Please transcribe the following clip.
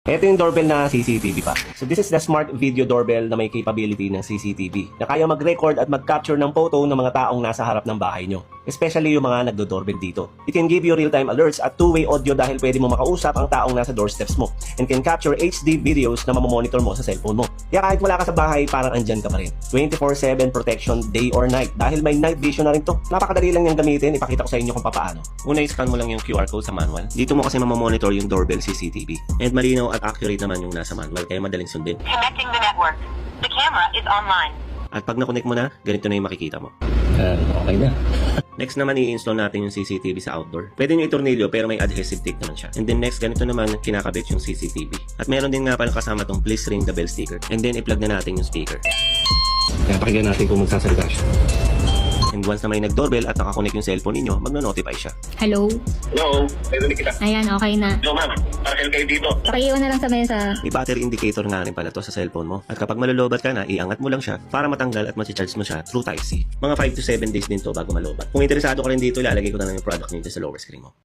Ito yung doorbell na CCTV pa. So this is the smart video doorbell na may capability ng CCTV na kaya mag-record at mag-capture ng photo ng mga taong nasa harap ng bahay nyo. Especially yung mga nagdo-doorbell dito. It can give you real-time alerts at two-way audio dahil pwede mo makausap ang taong nasa doorsteps mo and can capture HD videos na mamamonitor mo sa cellphone mo. Kaya kahit wala ka sa bahay, parang andyan ka pa rin. 24/7 protection day or night dahil may night vision na rin to. Napakadali lang niyang gamitin, ipakita ko sa inyo kung paano. Una, i-scan mo lang yung QR code sa manual. Dito mo kasi mamamonitor yung doorbell CCTV. And malinaw at accurate naman yung nasa manual kaya madaling sundin. Connecting the network. The camera is online. At pag na-connect mo na, ganito na yung makikita mo. Okay na. Next naman, i-install natin yung CCTV sa outdoor. Pwede nyo itornilyo pero may adhesive tape naman siya. And then next, ganito naman kinakabit yung CCTV. At meron din nga palang kasama tong please ring the bell sticker. And then i-plug na natin yung speaker. Kaya pakinggan natin kung magsasalita siya. And once na may nag-doorbell at nakakonect yung cellphone ninyo, magno-notify siya. Hello? Hello, narinig kita. Ayan, okay na. Hello ma'am, parang kayo dito. Pakiiwan na lang sa mesa. May battery indicator nga rin pala to sa cellphone mo. At kapag malolobat ka na, iangat mo lang siya para matanggal at ma-charge mo siya through Type-C. Mga 5 to 7 days din to bago malobat. Kung interesado ka rin dito, ilalagay ko na lang yung product nito sa lower screen mo.